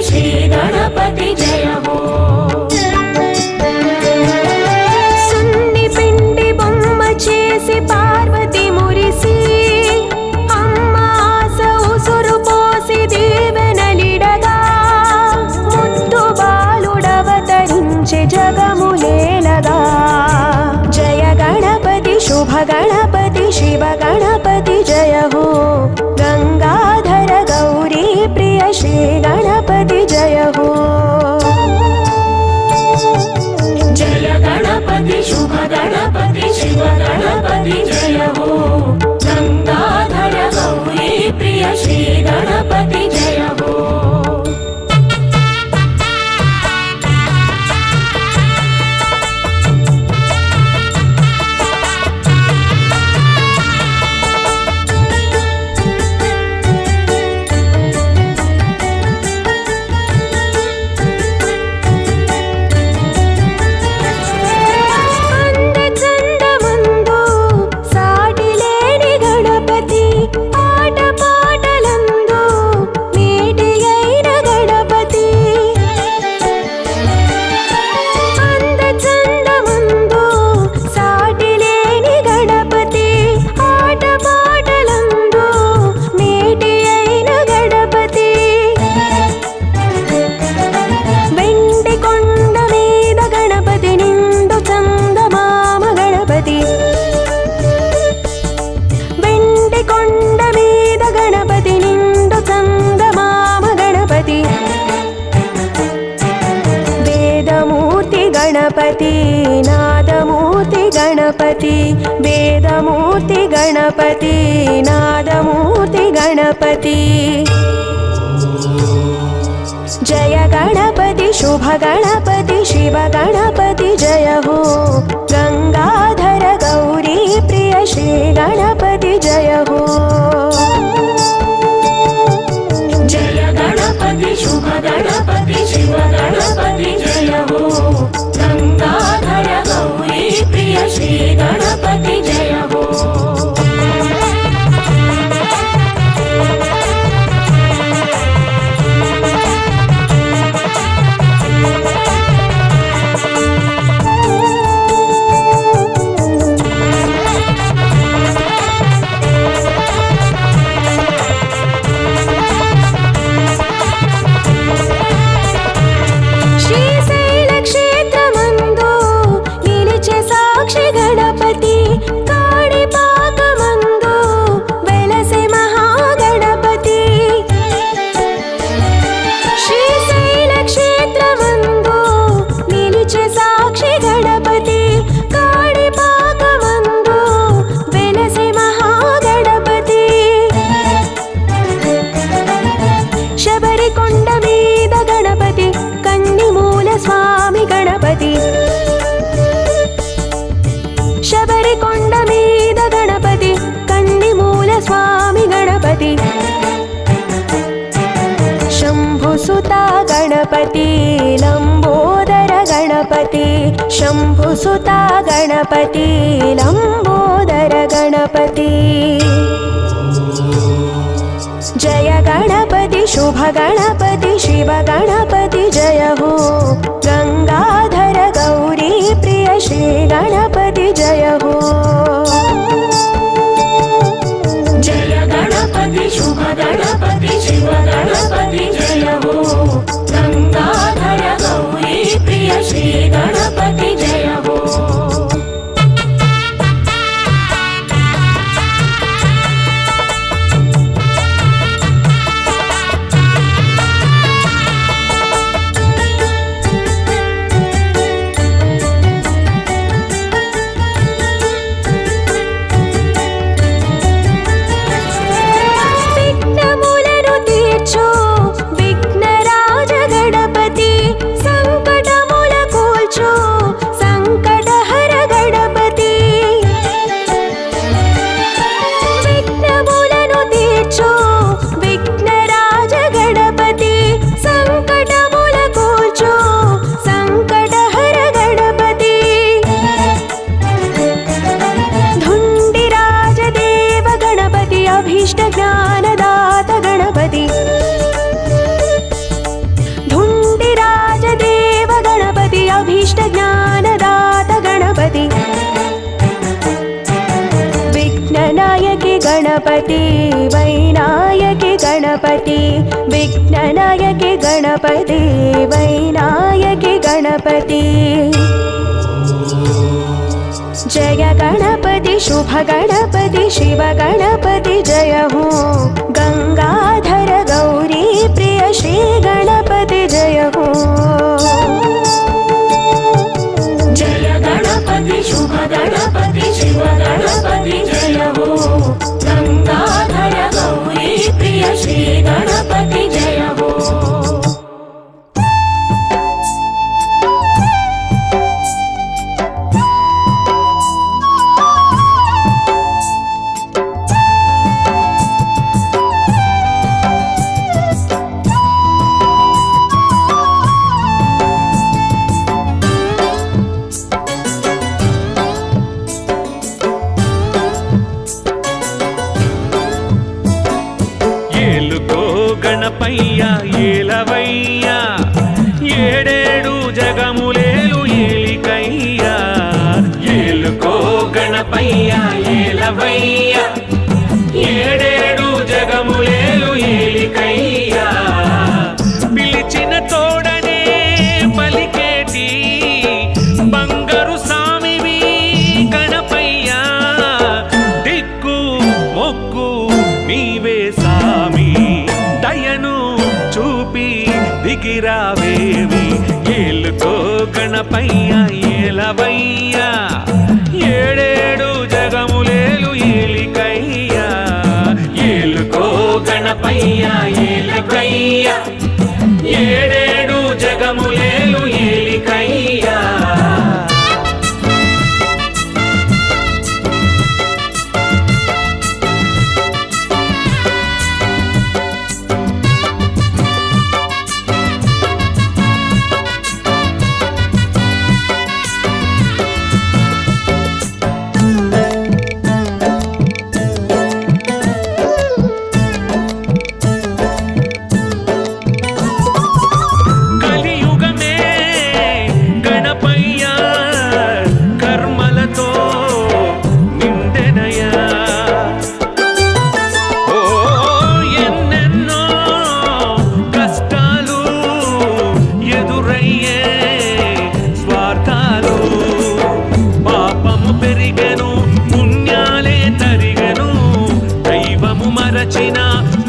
श्री गणपति जय हो। सुन्नि पिंडी बोम्म चेसी पार्वती मुरिसी अम्म आस उसुरु पोसी दीवेनलिडगा मुद्दु बालुडवतरिंचि जगमुलेलगा। जय गणपति शुभ गणपति शिव गणपति जय हो। गंगाधर गौरी प्रिय श्री गणपति जय हो। जय गणपति शुभ गणपति शिव गणपति जय हो। गंगाधर गौरी प्रिय श्री गणपति जय हो। नादमूर्ति गणपति वेदमूर्ति गणपति नादमूर्ति गणपति। जय गणपति शुभ गणपति शिव गणपति जय हो। गंगाधर गौरी प्रिय श्री गणपति जय हो। जय गणपति शुभ गणपति शिव गणपति जय हो। गंगाधर गौरी प्रिय श्री गणपति जय हो। शबरिकोंड मीद गणपति कन्निमूल स्वामी गणपति। शंभुसुता गणपति लंबोदर गणपति शंभुसुता गणपति लंबोदर गणपति। जय गणपति शुभ गणपति शिव गणपति जय हो। गंगाधर गौरी प्रिय श्री गणपति जय हो। जय गणपति शुभ गणपति शिव गणपति जय हो। गंगाधर गौरी प्रिय श्री गणपति जय हो। गणपति वैनायकी गणपति विघ्ननायकी गणपति वैनायकी गणपति जय गणपति शुभ गणपति शिव गणपति जय हो गंगाधर गौरी प्रिय श्री गणपति जय हो जय गणपति शुभ गणपति शिव गणपति जय हो गंगाधर गौरी प्रिय श्री गणपति जय हो గణపయ్య ఏలవయ్య ఏడేడు జగములేలు ఏలికయ్య ఏలుకో గణపయ్య ఏలవయ్య ఏడేడు జగములేలు ఏలికయ్య పిలిచిన తోడనే పలికేటి బంగారు సామివి గణపయ్య దిక్కు మొక్కు నీవే సామి దయను చూపి దిగిరావేవి ఏలుకో గణపయ్య ఏలవయ్య ఏడేడు జగములేలు ఏలికయ్య ఏలుకో గణపయ్య ఏలకయ్య ఏడేడు జగములేలు ఏలికయ్య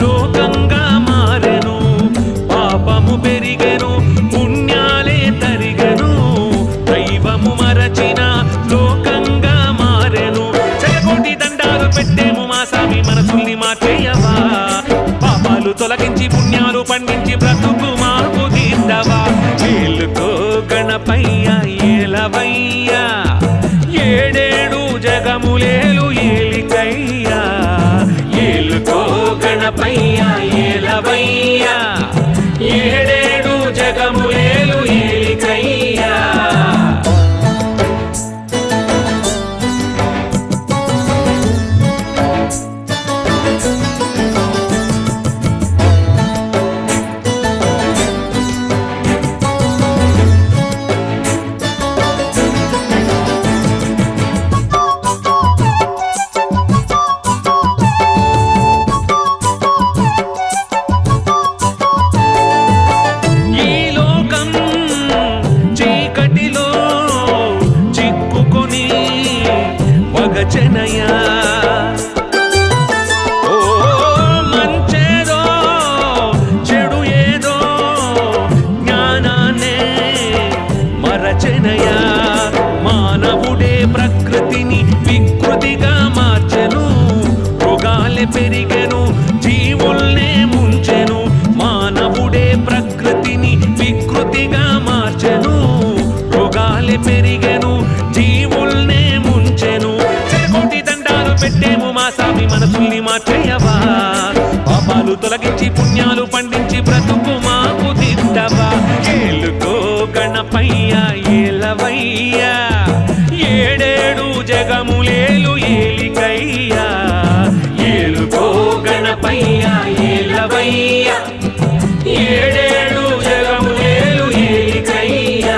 లోకంగా మారెను పాపము పెరిగెను పుణ్యాలే తరిగెను దైవము మరచిన లోకంగా మారెను చెలకోటి దండాలు పెట్టేము మా సామి మనసుల్ని మార్చేయవా పాపాలు తొలగించి పుణ్యాలు పండించి బ్రతుకు మాకు తీర్చవా ఏలుకో గణపయ్య ఏలవయ్య ఏడేడు జగములేలు ఏలికయ్య ఏలుకో గణపయ్య ఏలవయ్య ఏడేడు జగములేలు ఏలికయ్య చెనయా ఓ మంచేదో చెడు ఏదో జ్ఞానాన్నే మరచెనయా మానవుడే ప్రకృతిని వికృతిగా మార్చెను రోగాలే పెరిగెను జీవుల్నే ముంచెను మానవుడే ప్రకృతిని వికృతిగా మార్చెను రోగాలే పెరిగెను జీవుల్నే ముంచెను పెట్టేము మా సామి మనసుల్ని మార్చేయవా పాపాలు తొలగించి పుణ్యాలు పండించి బ్రతుకు మాకు దిద్దవా ఏలుకో గణపయ్య ఏలవయ్య ఏడేడు జగములేలు ఏలికయ్య ఏలుకో గణపయ్య ఏలవయ్య ఏడేడు జగములేలు ఏలికయ్య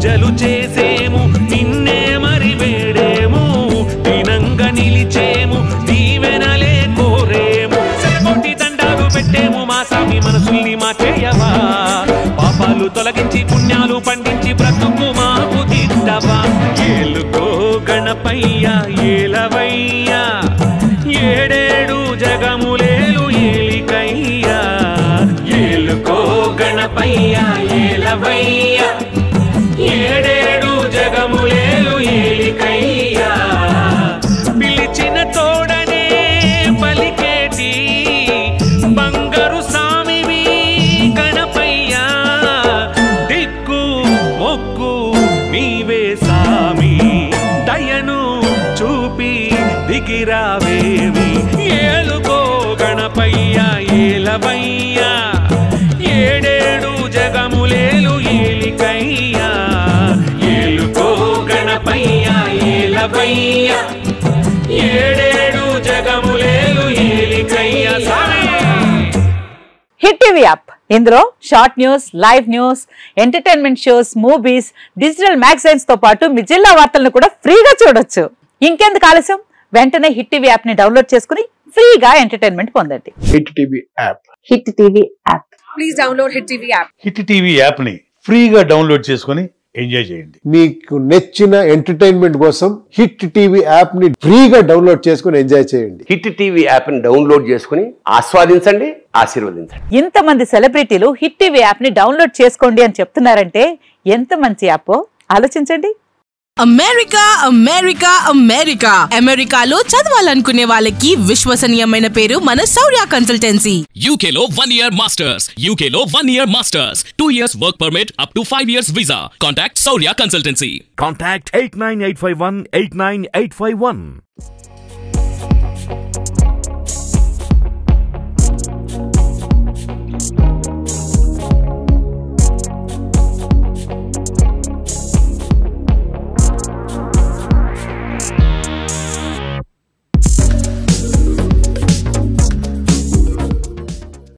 పూజలు చేసేము నిన్నే మరి వేడేము దినంగా నిలిచేము దీవెనలే కోరేము శతకోటి దండాలు పెట్టేము మా స్వామి మనసుల్ని మార్చేయవా పాపాలు తొలగించి పుణ్యాలు పండించి బ్రతుకు మాకు దిద్దవా ఏలుకో గణపయ్య ఏలవయ్యా ఏడేడు జగములేలు ఏలికయ్యా ఏలుకో గణపయ్య ఏలవయ్యా ఏడేడు జగములేలు ఏలికయ్యా పిలిచిన తోడనే పలికేటి బంగారు సామివి గణపయ్యా దిక్కు మొక్కు నీవే సామి దయను చూపి దిగిరావేవి ఏలుకో గణపయ్య ఏలవయ్యా ఏడేడు జగములేలు ఏలికయ్యా ఏలుకో గణపయ్య ఏలవయ్యా ఏడేడు జగములేలు ఏలికయ్యా సామి. హిట్ టీవీ యాప్ ఇందులో short news, live news, entertainment shows, movies, digital magazines తో పాటు మీ జిల్లా వార్తలను కూడా ఫ్రీగా చూడొచ్చు. ఇంకెందుకు ఆలస్యం, వెంటనే హిట్ టీవీ యాప్ ని డౌన్లోడ్ చేసుకుని ఫ్రీగా ఎంటర్టైన్మెంట్ పొందండి. Hit TV app. Hit TV app. Please download hit TV app. Hit TV app ని ఫ్రీగా డౌన్లోడ్ చేసుకుని ఎంజాయ్ చేయండి. మీకు నచ్చిన ఎంటర్టైన్మెంట్ కోసం హిట్ టీవీ యాప్ ని ఫ్రీగా డౌన్లోడ్ చేసుకుని ఎంజాయ్ చేయండి. హిట్ టీవీ యాప్ ని డౌన్లోడ్ చేసుకుని ఆస్వాదించండి, ఆశీర్వదించండి. ఇంతమంది సెలబ్రిటీలు హిట్ టీవీ యాప్ ని డౌన్లోడ్ చేసుకోండి అని చెప్తున్నారంటే ఎంత మంచి యాప్ ఆలోచించండి. అమెరికా అమెరికా అమెరికా అమెరికాలో చదవాలనుకునే వాళ్ళకి విశ్వసనీయమైన పేరు మన శౌర్య కన్సల్టెన్సీ. UK లో 1 year masters, UK లో 1 year masters, 2 years work permit up to 5 years visa. Contact Saurya Consultancy. Contact 89851 89851.